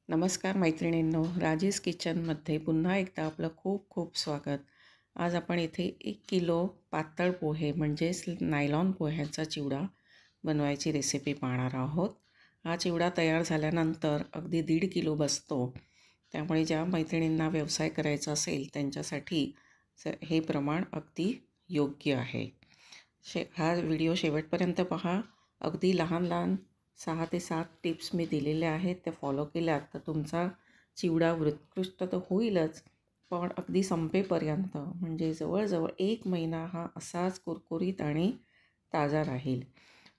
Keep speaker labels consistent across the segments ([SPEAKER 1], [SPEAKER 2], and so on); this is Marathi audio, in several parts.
[SPEAKER 1] नमस्कार मैत्रिणींनो, राजेश किचनमध्ये पुन्हा एकदा आपलं खूप खूप स्वागत. आज आपण इथे 1 किलो पातळ पोहे म्हणजेच नायलॉन पोह्यांचा चिवडा बनवायची रेसिपी पाहणार आहोत. हा चिवडा तयार झाल्यानंतर अगदी 1.5 किलो बसतो. त्यामुळे ज्या मैत्रिणींना व्यवसाय करायचा असेल त्यांच्यासाठी हे प्रमाण अगदी योग्य आहे. हा व्हिडिओ शेवटपर्यंत पहा. अगदी लहान लहान 6 ते 7 टिप्स मी दिलेल्या आहेत, त्या फॉलो केल्यात तर तुमचा चिवडा उत्कृष्ट तर होईलच, पण अगदी संपेपर्यंत म्हणजे जवळजवळ 1 महिना हा असाच कुरकुरीत आणि ताजा राहील.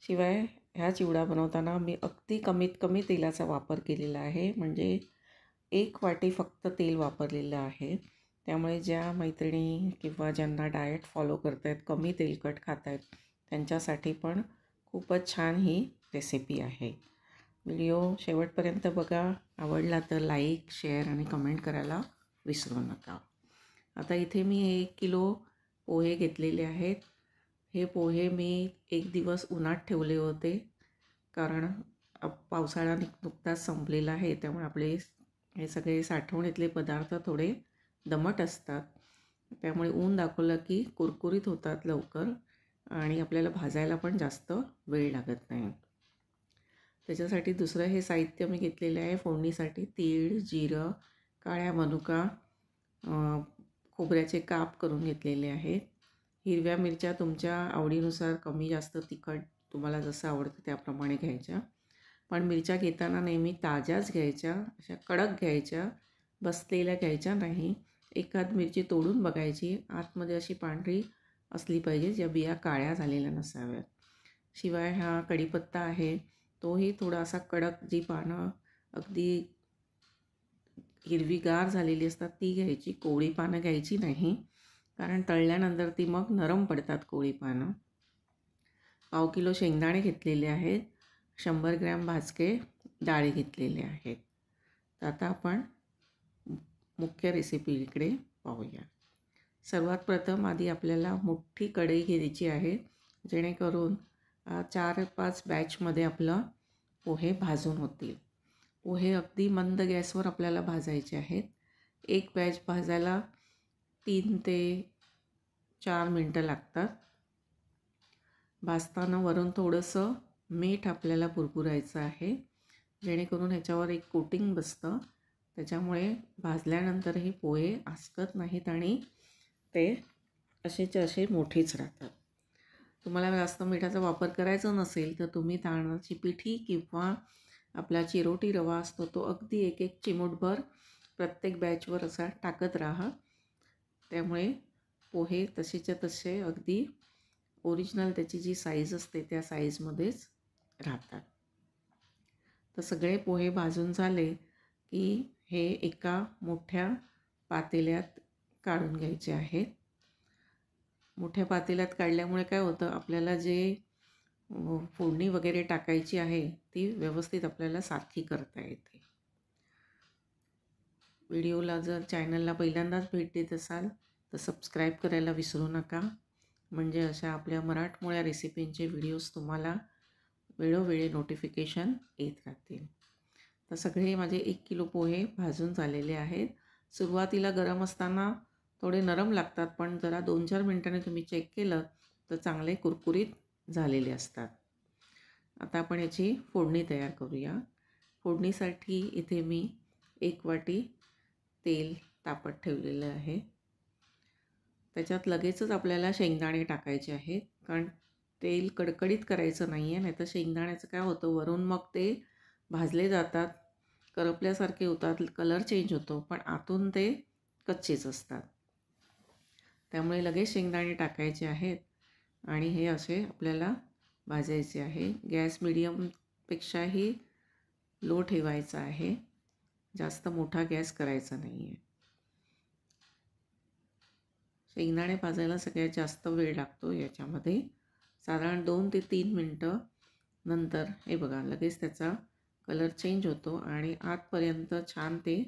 [SPEAKER 1] शिवाय ह्या चिवडा बनवताना मी अगदी कमीत कमी तेलाचा वापर केलेला आहे, म्हणजे 1 वाटी फक्त तेल वापरलेलं आहे. त्यामुळे ज्या मैत्रिणी किंवा ज्यांना डाएट फॉलो करत आहेत, कमी तेलकट खात आहेत, त्यांच्यासाठी पण खूपच छान ही रेसिपी आहे. व्हिडिओ शेवटपर्यंत बघा. आवडला तर लाईक, शेअर आणि कमेंट करायला विसरू नका. आता इथे मी 1 किलो पोहे घेतलेले आहेत. हे पोहे मी 1 दिवस उन्हात ठेवले होते, कारण पावसाळा नुकताच संपलेला आहे. त्यामुळे आपले हे सगळे साठवणीतले पदार्थ थोडे दमट असतात. त्यामुळे ऊन दाखवलं की कुरकुरीत होतात लवकर आणि आपल्याला भाजायला पण जास्त वेळ लागत नाही. त्याच्यासाठी दुसरं हे साहित्य मी घेतलेलं आहे फोडणीसाठी: तीळ, जिरं, काळ्या मनुका, खोबऱ्याचे काप करून घेतलेले आहेत. हिरव्या मिरच्या तुमच्या आवडीनुसार कमी जास्त तिखट तुम्हाला जसं आवडतं त्याप्रमाणे घ्यायच्या. पण मिरच्या घेताना नेहमी ताज्याच घ्यायच्या, अशा कडक घ्यायच्या, बसलेल्या घ्यायच्या नाही. एखाद मिरची तोडून बघायची, आतमध्ये अशी पांढरी असली पाहिजे, ज्या बिया काळ्या झालेल्या नसाव्यात. शिवाय हा कढीपत्ता आहे, तोही थोडासा कडक, जी पानं अगदी हिरवीगार झालेली असतात ती घ्यायची, कोवळी पानं घ्यायची नाही, कारण तळल्यानंतर ती मग नरम पडतात कोवळी पानं. 1/2 किलो शेंगदाणे घेतलेले आहेत. 100 ग्रॅम भाजके डाळे घेतलेले आहेत. तर आता आपण मुख्य रेसिपीकडे पाहूया. सर्वात प्रथम आधी आपल्याला मोठी कढई घ्यायची आहे, जेणेकरून 4-5 बॅचमध्ये आपलं पोहे भाजून होतील. पोहे अगदी मंद गॅसवर आपल्याला भाजायचे आहेत. एक बॅच भाजायला 3 ते 4 मिनटं लागतात. भाजताना वरून थोडंसं मीठ आपल्याला भुरभुरायचं आहे, जेणेकरून ह्याच्यावर एक कोटिंग बसतं. त्याच्यामुळे भाजल्यानंतरही पोहे आसकत नाहीत आणि ते असेच्या असे मोठेच राहतात. तुम्हाला जास्त मिठाचा वापर करायचा नसेल तर तुम्ही तांदळाची पिठी किंवा आपला चिरोटी रवा असतो तो अगदी एक चिमूटभर प्रत्येक बॅचवर असा टाकत राहा. त्यामुळे पोहे तसेच्या तसे अगदी ओरिजिनल त्याची जी साईज असते त्या साईजमध्येच राहतात. तर सगळे पोहे भाजून झाले की हे एका मोठ्या पातेल्यात काढून घ्यायचे आहेत. मोठ्या पातेल्यात काढल्यामुळे काय होतं, आपल्याला जे फोडणी वगैरे टाकायची आहे ती व्यवस्थित आपल्याला सारखी करता येते. व्हिडिओला जर चॅनलला पहिल्यांदाच भेट देत असाल तर सबस्क्राईब करायला विसरू नका, म्हणजे अशा आपल्या मराठमोळ्या रेसिपींचे व्हिडिओज तुम्हाला वेळोवेळी नोटिफिकेशन येत राहतील. तर सगळे माझे 1 किलो पोहे भाजून झालेले आहेत. सुरुवातीला गरम असताना थोडे नरम लागतात, पण जरा 2-4 मिनटांनी तुम्ही चेक केलं तर चांगले कुरकुरीत झालेले असतात. आता आपण याची फोडणी तयार करूया. फोडणीसाठी इथे मी 1 वाटी तेल तापत ठेवलेलं आहे. त्याच्यात लगेचच आपल्याला शेंगदाणे टाकायचे आहेत, कारण तेल कडकडीत करायचं नाही आहे, नाही तर शेंगदाण्याचं काय होतं, वरून मग ते भाजले जातात, करपल्यासारखे होतात, कलर चेंज होतो, पण आतून ते कच्चेच असतात. त्यामुळे लगेच शेंगदाणे टाकायचे आहेत आणि हे असे आपल्याला भाजायचे आहे. गॅस मिडियमपेक्षाही लो ठेवायचा आहे, जास्त मोठा गॅस करायचा नाही आहे. शेंगदाणे भाजायला सगळ्यात जास्त वेळ लागतो याच्यामध्ये. साधारण 2 ते 3 मिनटं नंतर हे बघा लगेच त्याचा कलर चेंज होतो आणि आतपर्यंत छान ते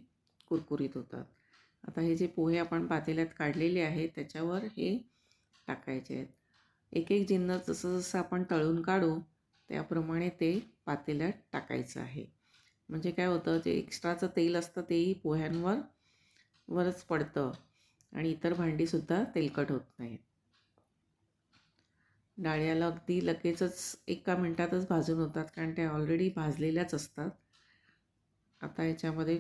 [SPEAKER 1] कुरकुरीत होतात. आता हे जे पोहे आपण पातेल्यात काढलेले आहेत त्याच्यावर हे टाकायचे आहेत. एक जिन्नस जसं जसं आपण तळून काढू त्याप्रमाणे ते पातेल्यात टाकायचं आहे. म्हणजे काय होतं, जे एक्स्ट्राचं तेल असतं तेही पोह्यांवर वरच पडतं आणि इतर भांडीसुद्धा तेलकट होत नाहीत. डाळ्याला अगदी लगेचच 1 मिनिटातच भाजून होतात, कारण त्या ऑलरेडी भाजलेल्याच असतात. आता याच्यामध्ये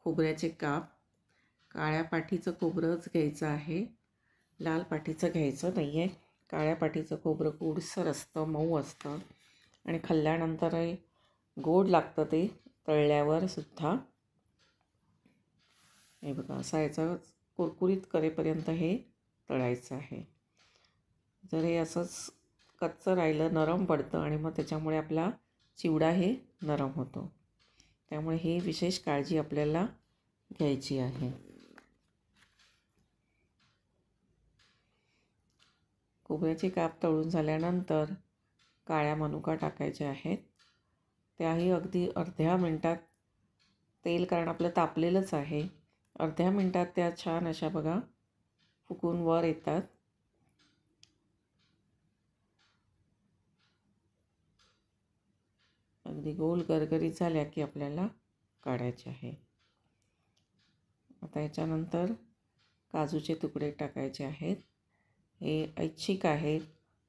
[SPEAKER 1] खोबऱ्याचे काप, काळ्या पाठीचं खोबरंच घ्यायचं आहे, लाल पाठीचं घ्यायचं नाही आहे. काळ्या पाठीचं खोबरं गोडसर असतं, मऊ असतं आणि खाल्ल्यानंतरही गोड लागतं ते तळल्यावर सुद्धा. हे बघा, असा याचा कुरकुरीत करेपर्यंत हे तळायचं आहे. जर हे असंच कच्चं राहिलं नरम पडतं आणि मग त्याच्यामुळे आपला चिवडाही नरम होतो. त्यामुळे ही विशेष काळजी आपल्याला घ्यायची आहे. खोबऱ्याचे काप तळून झाल्यानंतर काळ्या मनुका टाकायच्या आहेत. त्याही अगदी अर्ध्या मिनटात तेल, कारण आपलं तापलेलंच आहे, अर्ध्या मिनटात त्या छान अशा बघा फुकून वर येतात. अगदी गोल गरगरीत झाल्या की आपल्याला काढायचे आहे. आता याच्यानंतर काजूचे तुकडे टाकायचे आहेत. हे ऐच्छिक आहेत,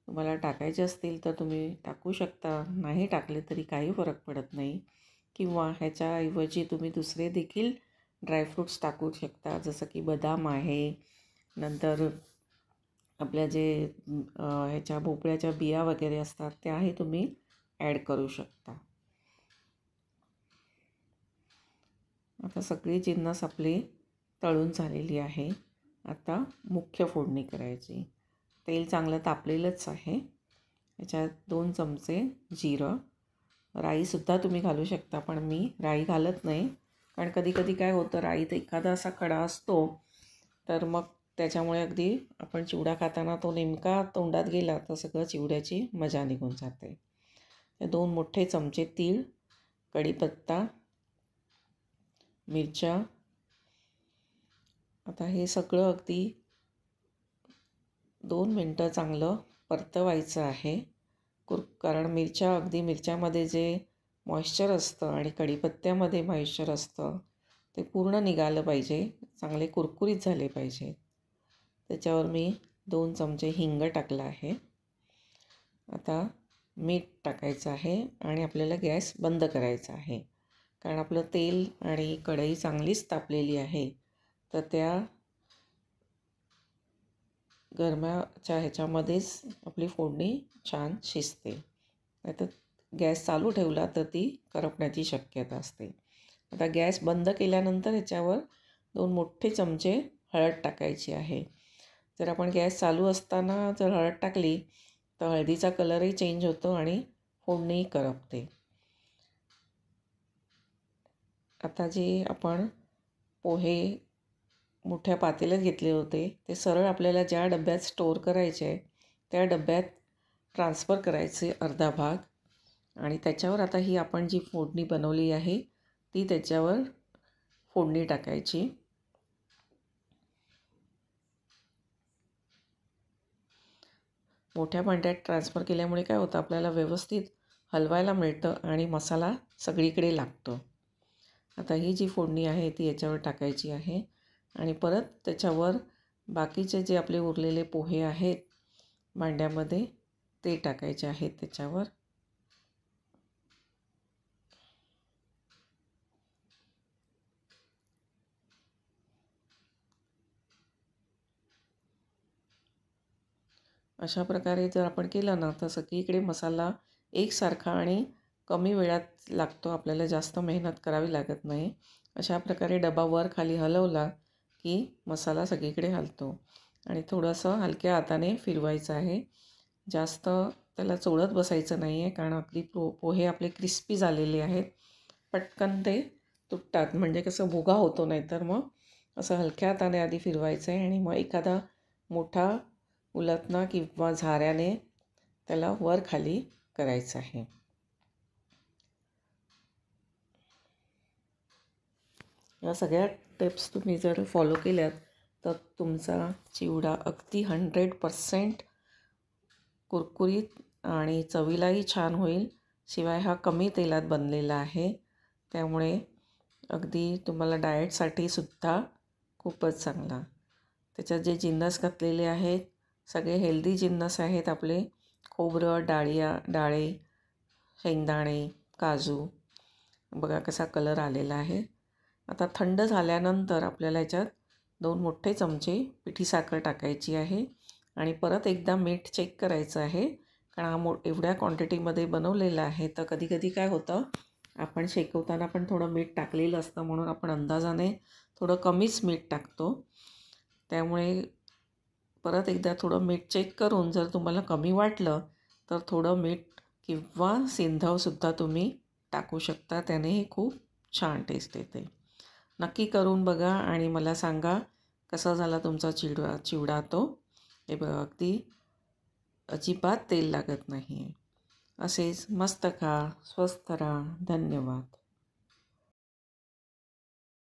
[SPEAKER 1] तुम्हाला टाकायचे असतील तर तुम्ही टाकू शकता, नाही टाकले तरी काही फरक पडत नाही. किंवा ह्याच्याऐवजी तुम्ही दुसरे देखील ड्रायफ्रूट्स टाकू शकता, जसं की बदाम आहे, नंतर आपल्या जे ह्याच्या भोपळ्याच्या बिया वगैरे असतात त्याही तुम्ही ॲड करू शकता. आता सगळी जिन्नस आपली तळून झालेली आहे. आता मुख्य फोडणी करायची. तेल चांगलं तापलेलंच आहे. याच्यात 2 चमचे जिरं, राईसुद्धा तुम्ही घालू शकता, पण मी राई घालत नाही, कारण कधी कधी काय होतं, राईत एखादा असा खडा असतो तर मग त्याच्यामुळे अगदी आपण चिवडा खाताना तो नेमका तोंडात गेला तर सगळं चिवड्याची मजा निघून जाते. 2 मोठे चमचे तीळ, कढीपत्ता, मिरच्या. आता हे सगळं अगदी 2 मिनटं चांगलं परतवायचं आहे. कारण मिरच्यामध्ये जे मॉइश्चर असतं आणि कढीपत्त्यामध्ये मॉइश्चर असतं ते पूर्ण निघालं पाहिजे, चांगले कुरकुरीत झाले पाहिजे. त्याच्यावर मी 2 चमचे हिंग टाकला आहे. आता मीठ टाकायचं आहे आणि आपल्याला गॅस बंद करायचा आहे, कारण आपलं तेल आणि कढई चांगलीच तापलेली आहे, तर त्या गरमाच्या ह्याच्यामध्येच आपली फोडणी छान शिजते. नाहीतर गॅस चालू ठेवला तर ती करपण्याची शक्यता असते. आता गॅस बंद केल्यानंतर ह्याच्यावर 2 मोठे चमचे हळद टाकायची आहे. जर आपण गॅस चालू असताना जर हळद टाकली तर हळदीचा कलरही चेंज होतो आणि फोडणीही करपते. आता जे आपण पोहे मोठ्या पातेल्यात घेतले होते ते सरळ आपल्याला ज्या डब्यात स्टोअर करायचे आहे त्या डब्यात ट्रान्सफर करायचे अर्धा भाग, आणि त्याच्यावर आता ही आपण जी फोडणी बनवली आहे ती त्याच्यावर फोडणी टाकायची. मोठ्या भांड्यात ट्रान्सफर केल्यामुळे काय होतं, आपल्याला व्यवस्थित हलवायला मिळतं आणि मसाला सगळीकडे लागतो. आता ही जी फोडणी आहे ती याच्यावर टाकायची आहे आणि परत त्याच्यावर बाकीचे जे आपले उरलेले पोहे आहेत भांड्यामध्ये ते टाकायचे आहेत त्याच्यावर. अशा प्रकारे जर आपण केलं ना तर सगळीकडे मसाला एकसारखा आणि कमी वेळात लागतो, आपल्याला जास्त मेहनत करावी लागत नाही. अशा प्रकारे डबा वर खाली हलवला की मसाला सगळीकडे हलतो आणि थोडंसं हलक्या हाताने फिरवायचं आहे. जास्त त्याला चोळत बसायचं नाही आहे, कारण अगदी पोहे आपले क्रिस्पी झालेले आहेत, पटकन ते तुटतात. म्हणजे कसं भुगा होतो, नाही तर मग असं हलक्या हाताने आधी फिरवायचं आहे आणि मग एखादा मोठा उलथणा किंवा झाऱ्याने त्याला वर खाली करायचं आहे. या सगळ्या टिप्स तुम्ही जर फॉलो केल्यात तर तुमचा चिवडा अगदी 100% कुरकुरीत आणि चवीलाही छान होईल, शिवाय हा कमी तेलात बनलेला आहे, त्यामुळे अगदी तुम्हाला डाएटसाठी सुद्धा खूपच चांगला. त्याच्यात जे जिन्नस घातलेले आहेत सगळे हेल्दी जिन्नस आहेत आपले. खोबरं, डाळे, शेंगदाणे, काजू. बघा कसा कलर आलेला आहे. आता थंड झाल्यानंतर आपल्याला याच्यात 2 मोठे चमचे पिठी साखर टाकायची आहे आणि परत एकदा मीठ चेक करायचं आहे. कारण हा एवढ्या क्वांटिटीमध्ये बनवलेला आहे, तर कधी काय होतं, आपण शेकवताना पण थोडं मीठ टाकलेलं असतं, म्हणून आपण अंदाजाने थोडं कमीच मीठ टाकतो. त्यामुळे परत एकदा थोडं मीठ चेक करून जर तुम्हाला कमी वाटलं तर थोडं मीठ किंवा सिंधवसुद्धा तुम्ही टाकू शकता. त्यानेही खूप छान टेस्ट येते. नक्की करून बघा आणि मला सांगा कसा झाला तुमचा चिवडा तो. हे बघा अगदी अजिबात तेल लागत नाही आहे. असेच मस्त खा, स्वस्थ राहा. धन्यवाद.